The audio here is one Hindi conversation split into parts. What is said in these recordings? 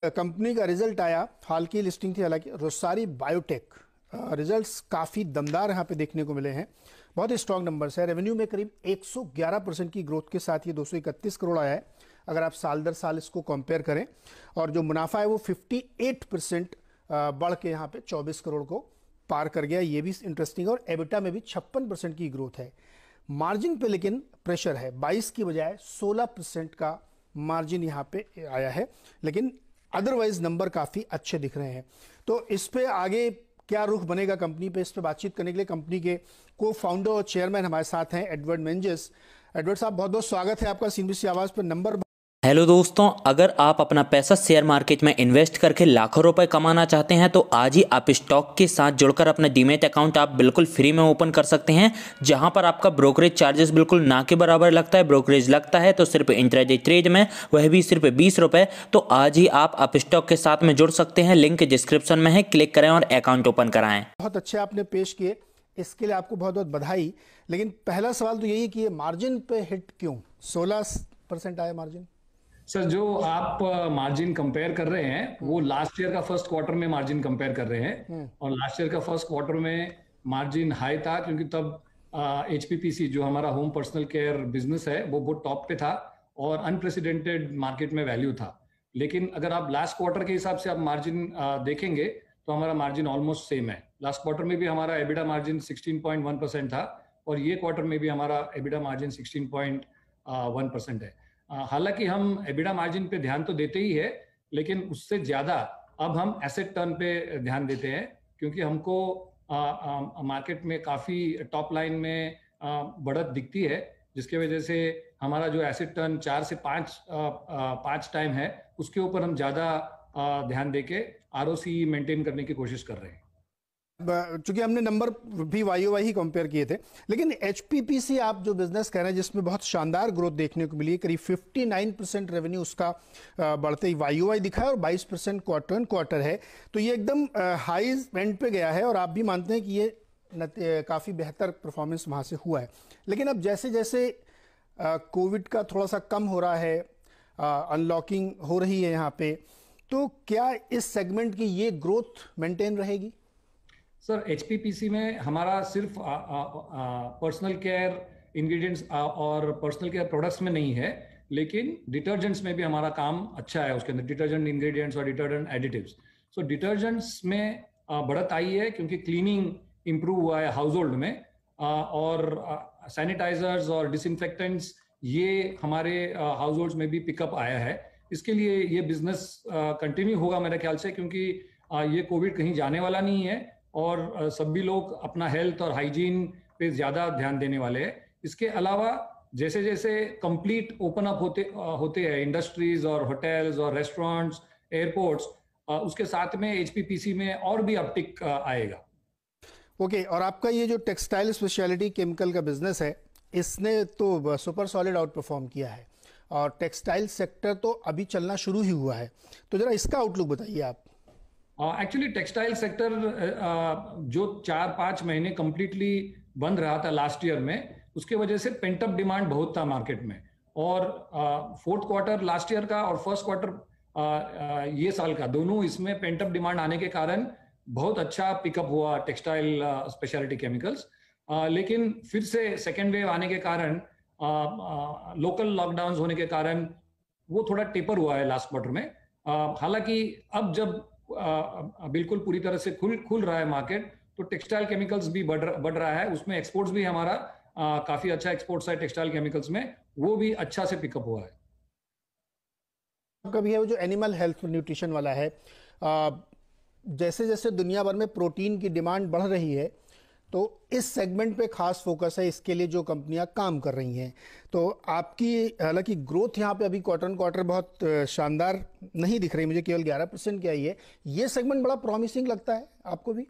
कंपनी का रिजल्ट आया, हाल की लिस्टिंग थी हालांकि, रोसारी बायोटेक। रिजल्ट्स काफ़ी दमदार यहाँ पे देखने को मिले हैं, बहुत ही स्ट्रॉन्ग नंबर्स है। रेवेन्यू में करीब 111% की ग्रोथ के साथ ये 231 करोड़ आया है अगर आप साल दर साल इसको कंपेयर करें। और जो मुनाफा है वो 58% बढ़ के यहाँ पे 24 करोड़ को पार कर गया, ये भी इंटरेस्टिंग है। और एबिटा में भी 56% की ग्रोथ है। मार्जिन पे लेकिन प्रेशर है, 22 की बजाय 16% का मार्जिन यहाँ पे आया है, लेकिन अदरवाइज नंबर काफ़ी अच्छे दिख रहे हैं। तो इस पे आगे क्या रुख बनेगा कंपनी पे, इस पे बातचीत करने के लिए कंपनी के को फाउंडर और चेयरमैन हमारे साथ हैं एडवर्ड मेंजेस। एडवर्ड साहब, बहुत बहुत स्वागत है आपका सीएनबीसी आवाज़ पर। नंबर हेलो दोस्तों, अगर आप अपना पैसा शेयर मार्केट में इन्वेस्ट करके लाखों रुपए कमाना चाहते हैं तो आज ही आप स्टॉक के साथ जुड़कर अपना डीमैट अकाउंट आप बिल्कुल फ्री में ओपन कर सकते हैं, जहां पर आपका ब्रोकरेज चार्जेस बिल्कुल ना के बराबर लगता है। ब्रोकरेज लगता है तो सिर्फ इंट्राडे ट्रेड में, वह भी सिर्फ 20 रुपये। तो आज ही आप स्टॉक के साथ में जुड़ सकते हैं, लिंक डिस्क्रिप्शन में है, क्लिक करें और अकाउंट ओपन कराएं। बहुत अच्छे आपने पेश किए, इसके लिए आपको बहुत बहुत बधाई। लेकिन पहला सवाल तो यही कि ये मार्जिन पे हिट क्यों 16% आया मार्जिन? सर, जो आप मार्जिन कंपेयर कर रहे हैं वो लास्ट ईयर का फर्स्ट क्वार्टर में मार्जिन कंपेयर कर रहे हैं। और लास्ट ईयर का फर्स्ट क्वार्टर में मार्जिन हाई था क्योंकि तब एचपीपीसी जो हमारा होम पर्सनल केयर बिजनेस है वो बहुत टॉप पे था और अनप्रेसिडेंटेड मार्केट में वैल्यू था। लेकिन अगर आप लास्ट क्वार्टर के हिसाब से आप मार्जिन देखेंगे तो हमारा मार्जिन ऑलमोस्ट सेम है। लास्ट क्वार्टर में भी हमारा एबिडा मार्जिन 16.1% था और ये क्वार्टर में भी हमारा एबिडा मार्जिन 16.1% है। हालांकि हम एबिडा मार्जिन पे ध्यान तो देते ही है, लेकिन उससे ज्यादा अब हम एसेट टर्न पे ध्यान देते हैं क्योंकि हमको मार्केट में काफी टॉप लाइन में बढ़त दिखती है, जिसके वजह से हमारा जो एसेट टर्न 4 से 5 टाइम है उसके ऊपर हम ज्यादा ध्यान देके आरओसी मेंटेन करने की कोशिश कर रहे हैं। चूंकि हमने नंबर भी वाई ही कंपेयर किए थे, लेकिन एचपीपीसी आप जो बिजनेस कह रहे हैं जिसमें बहुत शानदार ग्रोथ देखने को मिली है, करीब 59% रेवेन्यू उसका बढ़ते ही वाई दिखा है और 22% क्वार्टर ऑन क्वार्टर है। तो ये एकदम हाई एंड पे गया है और आप भी मानते हैं कि ये काफ़ी बेहतर परफॉर्मेंस वहाँ से हुआ है। लेकिन अब जैसे जैसे कोविड का थोड़ा सा कम हो रहा है, अनलॉकिंग हो रही है यहाँ पे, तो क्या इस सेगमेंट की ये ग्रोथ मेंटेन रहेगी? सर, एचपीपीसी में हमारा सिर्फ पर्सनल केयर इंग्रेडिएंट्स और पर्सनल केयर प्रोडक्ट्स में नहीं है, लेकिन डिटर्जेंट्स में भी हमारा काम अच्छा है। उसके अंदर डिटर्जेंट इंग्रेडिएंट्स और डिटर्जेंट एडिटिव्स। सो डिटर्जेंट्स में बढ़त आई है क्योंकि क्लीनिंग इंप्रूव हुआ है हाउस होल्ड में, और सैनिटाइजर्स और डिसइंफेक्टेंट्स ये हमारे हाउस होल्ड्स में भी पिकअप आया है। इसके लिए ये बिजनेस कंटिन्यू होगा मेरे ख्याल से, क्योंकि ये कोविड कहीं जाने वाला नहीं है और सभी लोग अपना हेल्थ और हाइजीन पे ज्यादा ध्यान देने वाले हैं। इसके अलावा जैसे जैसे कंप्लीट ओपन अप होते हैं इंडस्ट्रीज और होटल्स और रेस्टोरेंट्स, एयरपोर्ट्स, उसके साथ में एचपीपीसी में और भी अपटिक आएगा। ओके, और आपका ये जो टेक्सटाइल स्पेशलिटी केमिकल का बिजनेस है, इसने तो सुपर सॉलिड आउट परफॉर्म किया है और टेक्सटाइल सेक्टर तो अभी चलना शुरू ही हुआ है, तो जरा इसका आउटलुक बताइए आप। एक्चुअली टेक्सटाइल सेक्टर जो 4-5 महीने कंप्लीटली बंद रहा था लास्ट ईयर में, उसके वजह से पेंटअप डिमांड बहुत था मार्केट में। और फोर्थ क्वार्टर लास्ट ईयर का और फर्स्ट क्वार्टर ये साल का, दोनों इसमें पेंटअप डिमांड आने के कारण बहुत अच्छा पिकअप हुआ टेक्सटाइल स्पेशलिटी केमिकल्स। लेकिन फिर से सेकेंड वेव आने के कारण, लोकल लॉकडाउन होने के कारण वो थोड़ा टेपर हुआ है लास्ट क्वार्टर में। हालांकि अब जब बिल्कुल पूरी तरह से खुल रहा है मार्केट, तो टेक्सटाइल केमिकल्स भी बढ़ रहा है। उसमें एक्सपोर्ट्स भी हमारा काफी अच्छा एक्सपोर्ट्स है टेक्सटाइल केमिकल्स में, वो भी अच्छा से पिकअप हुआ है। कभी है वो जो एनिमल हेल्थ न्यूट्रिशन वाला है, जैसे जैसे दुनिया भर में प्रोटीन की डिमांड बढ़ रही है, तो इस सेगमेंट पे खास फोकस है, इसके लिए जो कंपनियां काम कर रही हैं। तो आपकी हालांकि ग्रोथ यहाँ पे अभी क्वार्टर ऑन क्वार्टर बहुत शानदार नहीं दिख रही मुझे, केवल 11% की आई है। ये सेगमेंट बड़ा प्रॉमिसिंग लगता है आपको भी?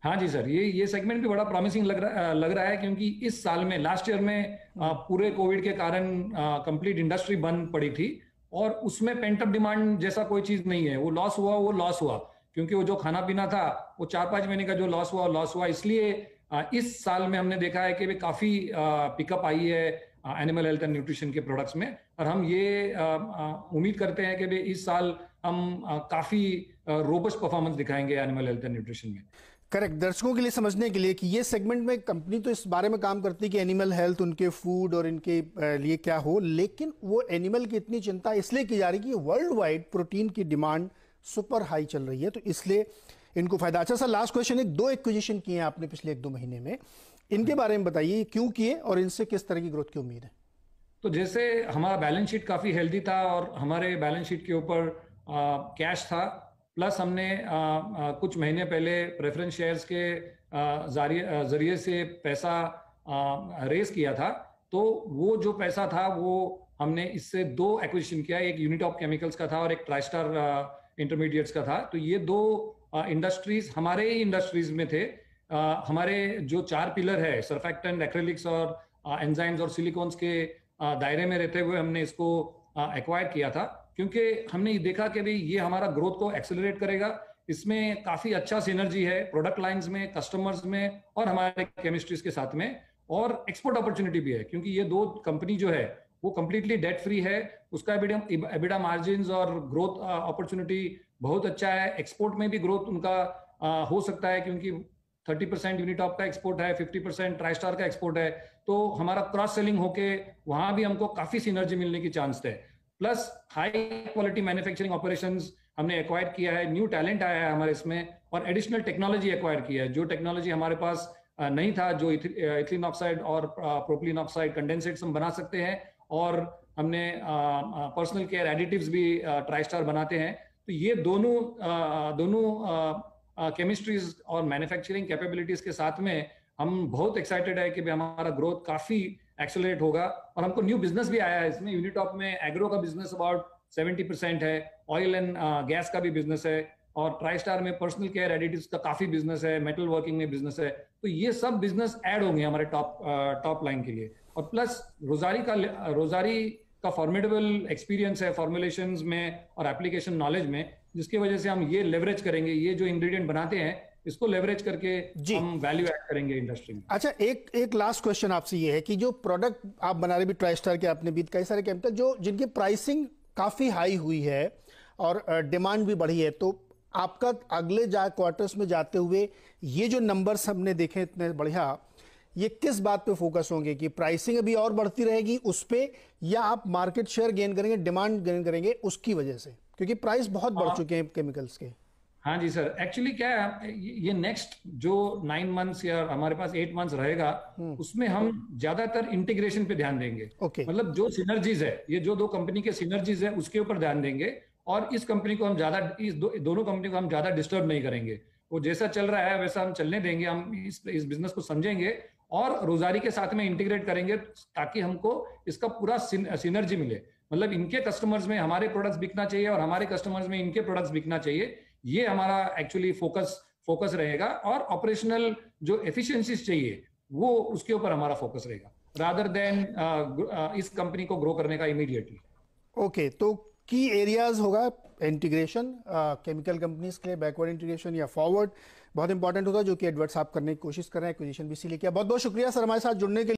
हाँ जी सर, ये सेगमेंट भी बड़ा प्रॉमिसिंग लग रहा है क्योंकि इस साल में, लास्ट ईयर में पूरे कोविड के कारण कंप्लीट इंडस्ट्री बंद पड़ी थी और उसमें पेंटअप डिमांड जैसा कोई चीज नहीं है। वो लॉस हुआ क्योंकि वो जो खाना पीना था वो 4-5 महीने का जो लॉस हुआ। इसलिए इस साल में हमने देखा है कि भी काफी पिकअप आई है एनिमल हेल्थ एंड न्यूट्रिशन के प्रोडक्ट्स में। और हम ये उम्मीद करते हैं कि भी इस साल हम काफी रोबस्ट परफॉर्मेंस दिखाएंगे एनिमल हेल्थ एंड न्यूट्रिशन में। करेक्ट, दर्शकों के लिए समझने के लिए कि ये सेगमेंट में कंपनी तो इस बारे में काम करती है कि एनिमल हेल्थ, उनके फूड और इनके लिए क्या हो, लेकिन वो एनिमल की इतनी चिंता इसलिए की जा रही है कि वर्ल्ड वाइड प्रोटीन की डिमांड सुपर हाई चल रही है, तो इसलिए इनको फायदा। अच्छा सर, लास्ट क्वेश्चन, 2 एक्विजिशन किए हैं आपने पिछले 1-2 महीने में, इनके बारे में बताइए, क्यों किए और इनसे किस तरह की ग्रोथ की उम्मीद है? तो जैसे हमारा बैलेंस शीट काफी हेल्दी था और हमारे बैलेंस शीट के ऊपर कैश था, प्लस हमने कुछ महीने पहले प्रेफरेंस शेयर्स के जरिए से पैसा रेस किया था। तो वो जो पैसा था वो हमने इससे 2 एक्विजिशन किया, एक यूनिटॉप केमिकल्स का था और एक ट्राइस्टार इंटरमीडिएट्स का था। तो ये 2 इंडस्ट्रीज हमारे ही इंडस्ट्रीज में थे। हमारे जो 4 पिलर है, सर्फेक्टेंट, एक्रेलिक्स और एंजाइम्स और सिलिकॉन्स के दायरे में रहते हुए हमने इसको एक्वायर किया था, क्योंकि हमने ये देखा कि भाई ये हमारा ग्रोथ को एक्सेलरेट करेगा। इसमें काफी अच्छा सिनर्जी है प्रोडक्ट लाइंस में, कस्टमर्स में और हमारे केमिस्ट्रीज के साथ में, और एक्सपोर्ट अपॉर्चुनिटी भी है, क्योंकि ये 2 कंपनी जो है वो कंप्लीटली डेट फ्री है। उसका एबिडा मार्जिन और ग्रोथ अपॉर्चुनिटी बहुत अच्छा है। एक्सपोर्ट में भी ग्रोथ उनका हो सकता है, क्योंकि 30% यूनिटॉप का एक्सपोर्ट है, 50% ट्राइस्टार का एक्सपोर्ट है। तो हमारा क्रॉस सेलिंग होके वहां भी हमको काफी सिनर्जी मिलने की चांस है। Plus high quality manufacturing operations हमने एक्वायर किया है, न्यू टैलेंट आया है हमारे इसमें, और एडिशनल टेक्नोलॉजी एक्वायर किया है, जो टेक्नोलॉजी हमारे पास नहीं था, जो इथिलीन ऑक्साइड और प्रोपिलीन ऑक्साइड कंडेंसेट्स हम बना सकते हैं। और हमने पर्सनल केयर एडिटिव्स भी ट्राइस्टार बनाते हैं। तो ये दोनों केमिस्ट्रीज और मैन्युफैक्चरिंग कैपेबिलिटीज के साथ में हम बहुत एक्साइटेड है कि हमारा ग्रोथ काफी एक्सेलरेट होगा। और हमको न्यू बिजनेस भी आया है इसमें। यूनिटॉप में एग्रो का बिजनेस अबाउट 70% है, ऑयल एंड गैस का भी बिजनेस है, और ट्राइस्टार में पर्सनल केयर एडिटिव्स का काफी बिजनेस है, मेटल वर्किंग में बिजनेस है। तो ये सब बिजनेस ऐड होंगे हमारे टॉप लाइन के लिए। और प्लस रोजारी का फॉर्मिडेबल एक्सपीरियंस है फॉर्मुलेशंस में और एप्लीकेशन नॉलेज में, जिसकी वजह से हम ये लेवरेज करेंगे, ये जो इंग्रेडिएंट बनाते हैं इसको लेवरेज करके हम वैल्यू ऐड करेंगे इंडस्ट्री में। अच्छा, एक लास्ट क्वेश्चन आपसे ये है कि जो प्रोडक्ट आप बना रहे भी, ट्राइस्टार के आपने भी कई सारे केमिकल जो जिनकी प्राइसिंग काफी हाई हुई है और डिमांड भी बढ़ी है, तो आपका अगले क्वार्टर्स में जाते हुए ये जो नंबर्स हमने देखे इतने बढ़िया, ये किस बात पे फोकस होंगे कि प्राइसिंग अभी और बढ़ती रहेगी उस पे, या आप मार्केट शेयर गेन करेंगे, डिमांड गेन करेंगे उसकी वजह से, क्योंकि प्राइस बहुत बढ़ चुके हैं केमिकल्स के? हाँ जी सर, एक्चुअली क्या है, ये नेक्स्ट जो 9 मंथ्स या हमारे पास 8 मंथ्स रहेगा, उसमें हम ज्यादातर इंटीग्रेशन पे ध्यान देंगे। मतलब जो सिनर्जीज है, ये जो 2 कंपनी के सिनर्जीज है उसके ऊपर ध्यान देंगे, और इस कंपनी को हम ज्यादा, दोनों कंपनी को हम ज्यादा डिस्टर्ब नहीं करेंगे। वो जैसा चल रहा है वैसा हम चलने देंगे। हम इस बिजनेस को समझेंगे और रोजारी के साथ में इंटीग्रेट करेंगे, ताकि हमको इसका पूरा सिनर्जी मिले। मतलब इनके कस्टमर्स में हमारे प्रोडक्ट्स बिकना चाहिए और हमारे कस्टमर्स में इनके प्रोडक्ट्स बिकना चाहिए। ये हमारा एक्चुअली फोकस रहेगा, और ऑपरेशनल जो एफिशिएंसीज चाहिए वो उसके ऊपर हमारा फोकस रहेगा, रादर देन इस कंपनी को ग्रो करने का इमीडिएटली। ओके, तो की एरियाज होगा इंटीग्रेशन, केमिकल कंपनीज के लिए बैकवर्ड इंटीग्रेशन या फॉरवर्ड बहुत इंपॉर्टेंट होगा, जो कि एडवर्ड्स आप करने की कोशिश कर रहे हैं, एक्विजिशन भी इसीलिए किया। बहुत बहुत शुक्रिया सर हमारे साथ जुड़ने के लिए।